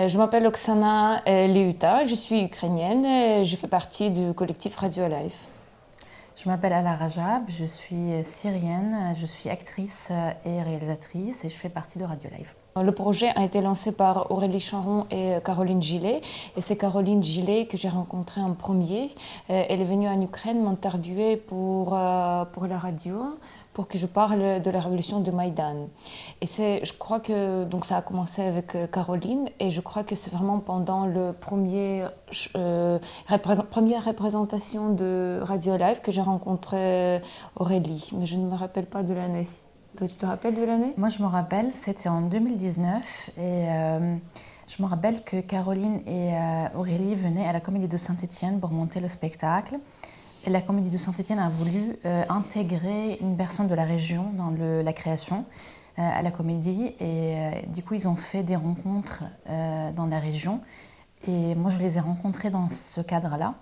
Je m'appelle Oksana Liuta, je suis ukrainienne et je fais partie du collectif Radio Alive. Je m'appelle Ala Rajab, je suis syrienne, je suis actrice et réalisatrice et je fais partie de Radio Alive. Le projet a été lancé par Aurélie Charon et Caroline Gillet. Et c'est Caroline Gillet que j'ai rencontrée en premier. Elle est venue en Ukraine m'interviewer pour la radio, pour que je parle de la révolution de Maïdan. Et je crois que donc ça a commencé avec Caroline, et je crois que c'est vraiment pendant le première représentation de Radio Live que j'ai rencontré Aurélie. Mais je ne me rappelle pas de l'année. Toi, tu te rappelles de l'année? Moi, je me rappelle, c'était en 2019 et je me rappelle que Caroline et Aurélie venaient à la Comédie de Saint-Étienne pour monter le spectacle. Et la Comédie de Saint-Étienne a voulu intégrer une personne de la région dans la création à la comédie. Et du coup, ils ont fait des rencontres dans la région. Et moi, je les ai rencontrés dans ce cadre-là.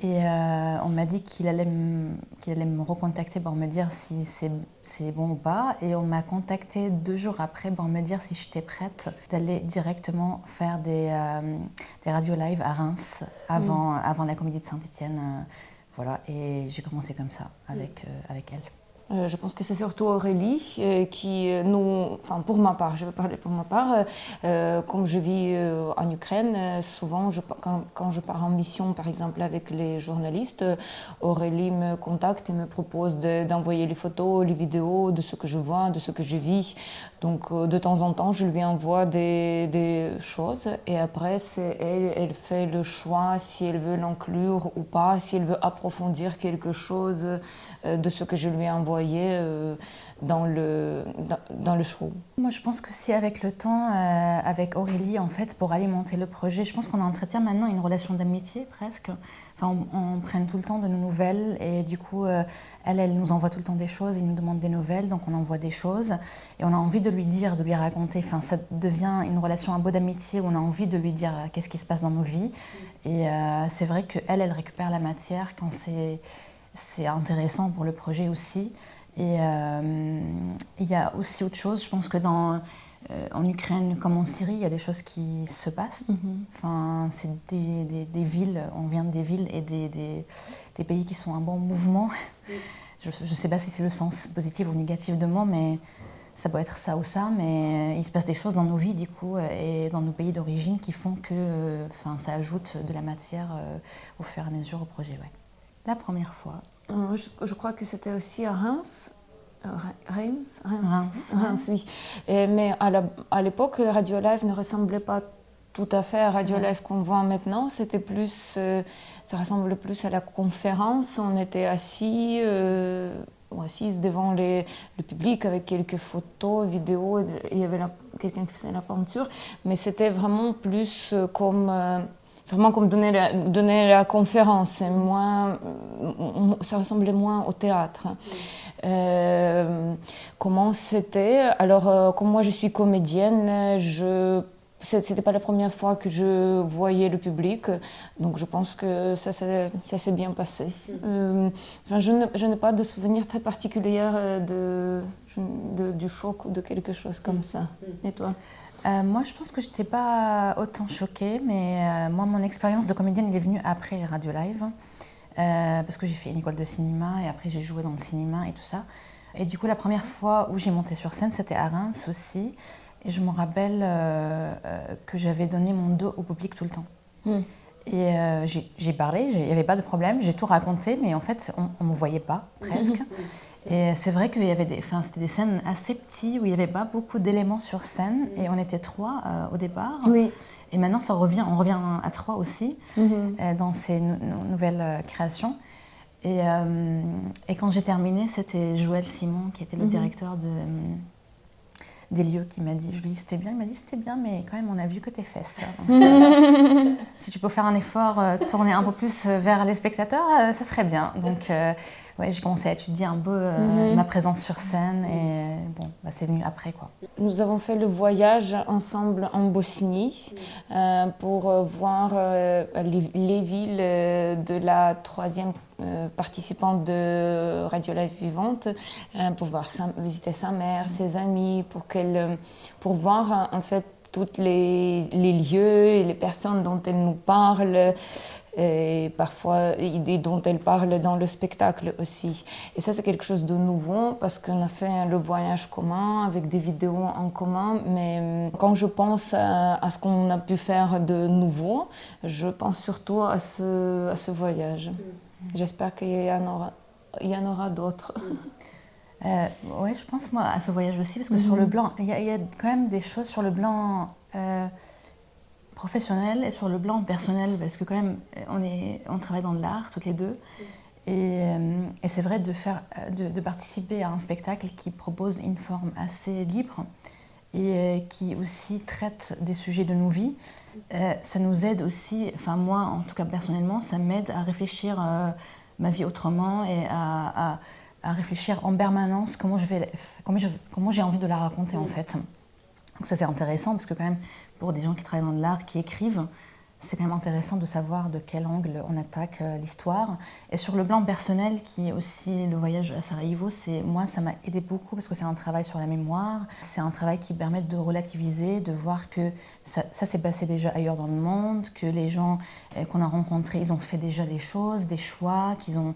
Et on m'a dit qu'il allait me recontacter pour me dire si c'est bon ou pas. Et on m'a contacté 2 jours après pour me dire si j'étais prête d'aller directement faire des radios live à Reims avant la Comédie de Saint-Étienne. Voilà, et j'ai commencé comme ça avec elle. Je pense que c'est surtout Aurélie qui enfin pour ma part, je vais parler pour ma part, comme je vis en Ukraine, souvent quand je pars en mission par exemple avec les journalistes, Aurélie me contacte et me propose d'envoyer les photos, les vidéos de ce que je vois, de ce que je vis. Donc de temps en temps je lui envoie des choses et après c'est elle fait le choix si elle veut l'inclure ou pas, si elle veut approfondir quelque chose de ce que je lui ai envoyé dans le show. Moi, je pense que c'est avec le temps, avec Aurélie, en fait, pour alimenter le projet, je pense qu'on entretient maintenant une relation d'amitié presque. Enfin, on prend tout le temps de nos nouvelles et du coup, elle nous envoie tout le temps des choses, il nous demande des nouvelles, donc on envoie des choses et on a envie de lui dire, de lui raconter. Enfin, ça devient une relation un peu d'amitié où on a envie de lui dire qu'est-ce qui se passe dans nos vies. Et c'est vrai qu'elle récupère la matière quand c'est intéressant pour le projet aussi. Et il y a aussi autre chose, je pense que en Ukraine comme en Syrie, il y a des choses qui se passent. Enfin, c'est des villes, on vient des villes et des pays qui sont en bon mouvement. Je ne sais pas si c'est le sens positif ou négatif de moi, mais ça peut être ça ou ça, mais il se passe des choses dans nos vies du coup et dans nos pays d'origine qui font que ça ajoute de la matière au fur et à mesure au projet. Ouais. La première fois. Je crois que c'était aussi à Reims. Reims, oui. Mais à l'époque, Radio Live ne ressemblait pas tout à fait à Radio Live qu'on voit maintenant. C'était plus, ça ressemblait plus à la conférence. On était assises devant le public avec quelques photos, vidéos. Il y avait quelqu'un qui faisait la peinture, mais c'était vraiment plus vraiment comme donner la conférence, ça ressemblait moins au théâtre. Comment c'était? Alors, comme moi je suis comédienne, c'était pas la première fois que je voyais le public, donc je pense que ça s'est bien passé. Je n'ai pas de souvenir très particulier du choc ou de quelque chose comme ça. Et toi? Moi, je pense que je n'étais pas autant choquée, mais moi, mon expérience de comédienne elle est venue après Radio Live, parce que j'ai fait une école de cinéma et après j'ai joué dans le cinéma et tout ça. Et du coup, la première fois où j'ai monté sur scène, c'était à Reims aussi. Et je me rappelle que j'avais donné mon dos au public tout le temps. Et j'ai parlé, il n'y avait pas de problème, j'ai tout raconté, mais en fait, on ne me voyait pas, presque. Et c'est vrai qu'il y avait c'était des scènes assez petites où il n'y avait pas beaucoup d'éléments sur scène et on était 3 au départ. Oui. Et maintenant on revient à 3 aussi dans ces nouvelles créations. Et quand j'ai terminé, c'était Joël Simon qui était le directeur des lieux qui m'a dit, je lui ai dit c'était bien, il m'a dit c'était bien mais quand même on a vu que tes fesses. Donc, si tu peux faire un effort, tourner un peu plus vers les spectateurs, ça serait bien. Donc ouais, j'ai commencé à étudier un peu ma présence sur scène et bon, c'est venu après quoi. Nous avons fait le voyage ensemble en Bosnie pour voir les villes de la 3e participante de Radio Live Vivante, pour visiter sa mère, ses amis, pour voir en fait tous les lieux et les personnes dont elle nous parle, et parfois et dont elle parle dans le spectacle aussi. Et ça, c'est quelque chose de nouveau parce qu'on a fait le voyage commun avec des vidéos en commun, mais quand je pense à ce qu'on a pu faire de nouveau, je pense surtout à ce voyage. J'espère qu'il y en aura d'autres. Ouais, je pense moi à ce voyage aussi, parce que sur le plan, il y a quand même des choses sur le plan professionnel et sur le plan personnel, parce que quand même on travaille dans l'art toutes les deux, et c'est vrai de participer à un spectacle qui propose une forme assez libre et qui aussi traite des sujets de nos vies. Ça nous aide aussi, enfin moi en tout cas personnellement, ça m'aide à réfléchir ma vie autrement et à réfléchir en permanence comment j'ai envie de la raconter en fait. Donc ça c'est intéressant parce que quand même pour des gens qui travaillent dans l'art, qui écrivent, c'est quand même intéressant de savoir de quel angle on attaque l'histoire. Et sur le plan personnel, qui est aussi le voyage à Sarajevo, moi ça m'a aidé beaucoup parce que c'est un travail sur la mémoire, c'est un travail qui permet de relativiser, de voir que ça s'est passé déjà ailleurs dans le monde, que les gens qu'on a rencontrés, ils ont fait déjà des choses, des choix, qu'ils ont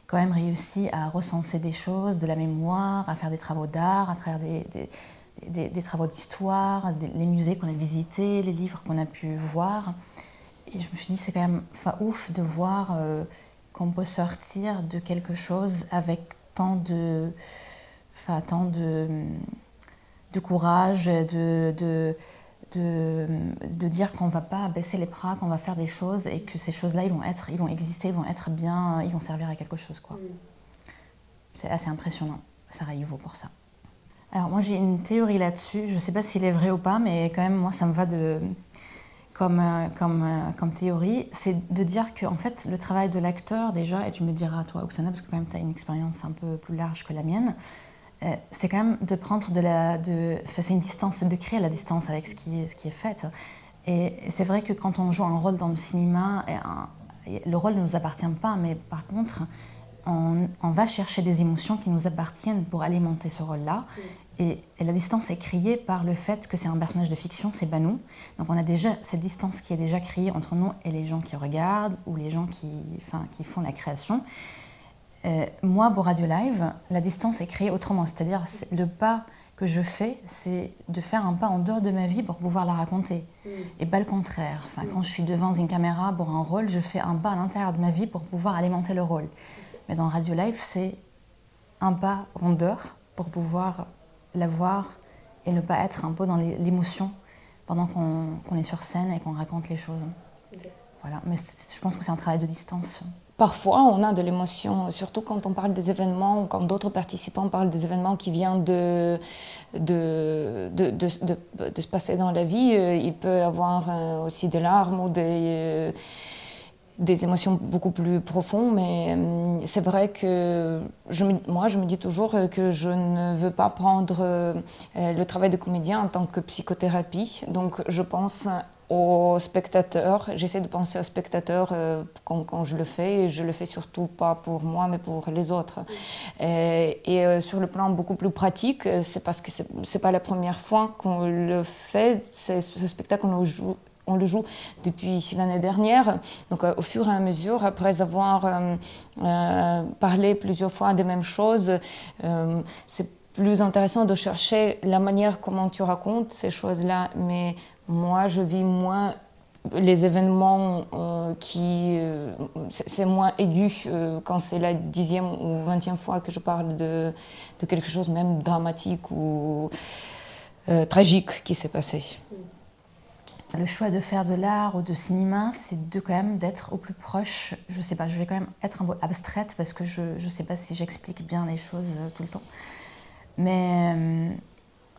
quand même réussi à recenser des choses, de la mémoire, à faire des travaux d'art, à travers des travaux d'histoire, les musées qu'on a visités, les livres qu'on a pu voir. Et je me suis dit, c'est quand même ouf de voir qu'on peut sortir de quelque chose avec tant de courage, de dire qu'on ne va pas baisser les bras, qu'on va faire des choses et que ces choses-là, ils vont exister, ils vont être bien, ils vont servir à quelque chose, quoi. C'est assez impressionnant, Sarajevo, pour ça. Alors moi, j'ai une théorie là-dessus, je ne sais pas s'il est vrai ou pas, mais quand même, moi, ça me va comme théorie, c'est de dire que en fait, le travail de l'acteur, déjà, et tu me diras, toi, Oksana, parce que quand même, tu as une expérience un peu plus large que la mienne, c'est quand même de prendre c'est une distance, de créer la distance avec ce qui est fait. Et c'est vrai que quand on joue un rôle dans le cinéma, le rôle ne nous appartient pas, mais par contre, on va chercher des émotions qui nous appartiennent pour alimenter ce rôle-là. Et la distance est créée par le fait que c'est un personnage de fiction, c'est pas nous. Donc on a déjà cette distance qui est déjà créée entre nous et les gens qui regardent ou les gens qui font la création. Moi, pour Radio Live, la distance est créée autrement. C'est-à-dire, le pas que je fais, c'est de faire un pas en dehors de ma vie pour pouvoir la raconter. Et pas le contraire. Enfin, quand je suis devant une caméra pour un rôle, je fais un pas à l'intérieur de ma vie pour pouvoir alimenter le rôle. Mais dans Radio Live, c'est un pas en dehors pour pouvoir la voir et ne pas être un peu dans l'émotion pendant qu'on est sur scène et qu'on raconte les choses. Okay. Voilà. Mais je pense que c'est un travail de distance. Parfois, on a de l'émotion, surtout quand on parle des événements ou quand d'autres participants parlent des événements qui viennent de se passer dans la vie. Il peut y avoir aussi des larmes ou des émotions beaucoup plus profondes, mais c'est vrai que moi, je me dis toujours que je ne veux pas prendre le travail de comédien en tant que psychothérapie. Donc, je pense aux spectateurs. J'essaie de penser aux spectateurs quand je le fais. Et je le fais surtout pas pour moi, mais pour les autres. Et sur le plan beaucoup plus pratique, c'est parce que c'est pas la première fois qu'on le fait. Ce spectacle, on le joue depuis l'année dernière. Donc, au fur et à mesure, après avoir parlé plusieurs fois des mêmes choses, c'est plus intéressant de chercher la manière comment tu racontes ces choses-là. Mais moi, je vis moins les événements c'est moins aigu quand c'est la 10e ou 20e fois que je parle de quelque chose même dramatique ou tragique qui s'est passé. Le choix de faire de l'art ou de cinéma, c'est quand même d'être au plus proche. Je sais pas, je vais quand même être un peu abstraite parce que je sais pas si j'explique bien les choses tout le temps. Mais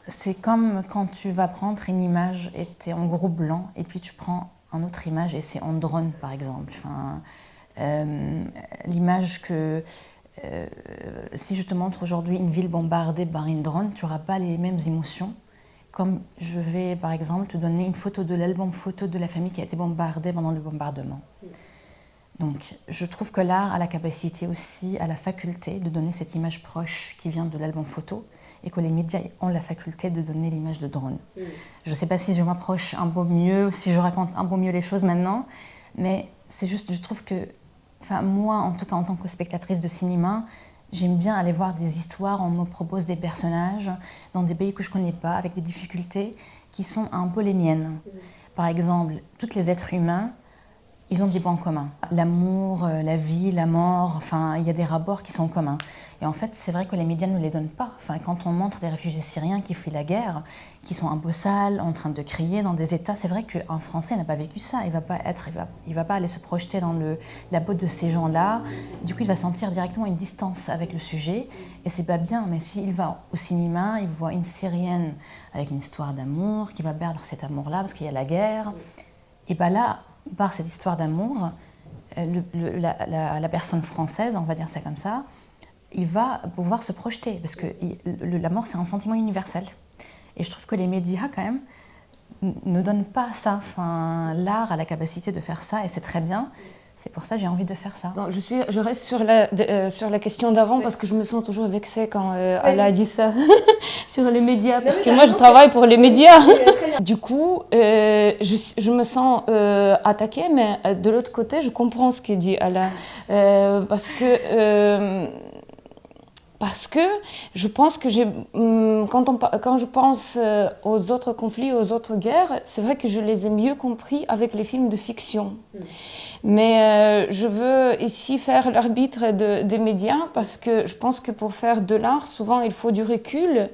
c'est comme quand tu vas prendre une image et tu es en gros blanc et puis tu prends une autre image et c'est en drone par exemple. Enfin, l'image que si je te montre aujourd'hui une ville bombardée par une drone, tu n'auras pas les mêmes émotions. Comme je vais, par exemple, te donner une photo de l'album photo de la famille qui a été bombardée pendant le bombardement. Donc, je trouve que l'art a la capacité aussi, a la faculté de donner cette image proche qui vient de l'album photo et que les médias ont la faculté de donner l'image de drone. Je ne sais pas si je m'approche un peu mieux, si je raconte un peu mieux les choses maintenant, mais c'est juste, je trouve que, enfin moi en tout cas en tant que spectatrice de cinéma, j'aime bien aller voir des histoires, on me propose des personnages dans des pays que je ne connais pas, avec des difficultés qui sont un peu les miennes. Par exemple, tous les êtres humains, ils ont des points communs. L'amour, la vie, la mort, enfin, il y a des rapports qui sont communs. Et en fait, c'est vrai que les médias ne les donnent pas. Enfin, quand on montre des réfugiés syriens qui fuient la guerre, qui sont un peu sales, en train de crier dans des états, c'est vrai qu'un Français n'a pas vécu ça. Il va pas aller se projeter dans la peau de ces gens-là. Du coup, il va sentir directement une distance avec le sujet. Et c'est pas bien. Mais s'il va au cinéma, il voit une Syrienne avec une histoire d'amour, qui va perdre cet amour-là parce qu'il y a la guerre. Et bien là, par cette histoire d'amour, la personne française, on va dire ça comme ça, il va pouvoir se projeter, parce que la mort, c'est un sentiment universel. Et je trouve que les médias, quand même, ne donnent pas ça. Enfin, l'art a la capacité de faire ça, et c'est très bien. C'est pour ça que j'ai envie de faire ça. Non, je reste sur la question d'avant, parce que je me sens toujours vexée quand elle a dit ça sur les médias, parce que moi je travaille pour les médias. Du coup, je me sens attaquée, mais de l'autre côté, je comprends ce que dit Alain. Parce que je pense que quand je pense aux autres conflits, aux autres guerres, c'est vrai que je les ai mieux compris avec les films de fiction. Mais je veux ici faire l'arbitre des médias, parce que je pense que pour faire de l'art, souvent il faut du recul,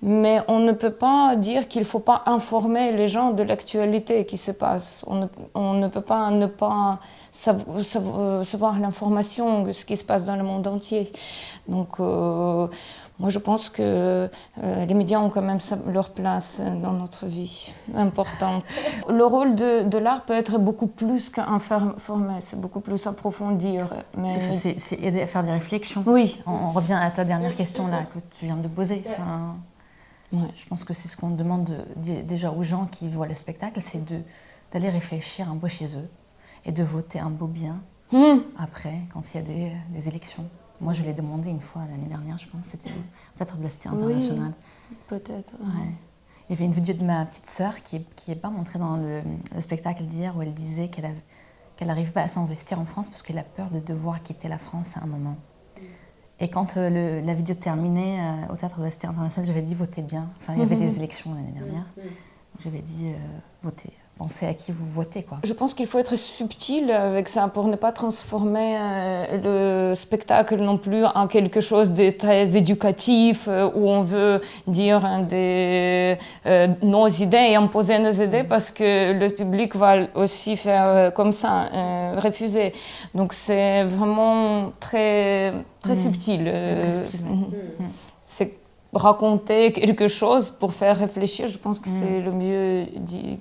mais on ne peut pas dire qu'il ne faut pas informer les gens de l'actualité qui se passe. On ne peut pas ne pas savoir l'information de ce qui se passe dans le monde entier. Donc moi je pense que les médias ont quand même leur place dans notre vie, importante. Le rôle de l'art peut être beaucoup plus qu'informer, c'est beaucoup plus approfondir. Mais... C'est aider à faire des réflexions. Oui. On revient à ta dernière question là que tu viens de poser. Enfin, ouais. Je pense que c'est ce qu'on demande déjà aux gens qui voient le spectacle, c'est d'aller réfléchir un peu chez eux et de voter un beau bien après, quand il y a des élections. Moi, je l'ai demandé une fois l'année dernière, je pense. C'était peut-être de la Cité internationale. Oui, peut-être. Ouais. Il y avait une vidéo de ma petite sœur qui n'est pas montrée dans le spectacle d'hier, où elle disait qu'elle n'arrive pas à s'investir en France parce qu'elle a peur de devoir quitter la France à un moment. Et quand la vidéo terminait au Théâtre de la Cité internationale, j'avais dit votez bien. Enfin, il y avait des élections l'année dernière. J'avais dit votez. Pensez à qui vous votez, quoi. Je pense qu'il faut être subtil avec ça pour ne pas transformer le spectacle non plus en quelque chose de très éducatif où on veut dire nos idées et imposer nos idées parce que le public va aussi faire comme ça, refuser. Donc c'est vraiment très, très subtil. C'est raconter quelque chose pour faire réfléchir, je pense que c'est le mieux dit.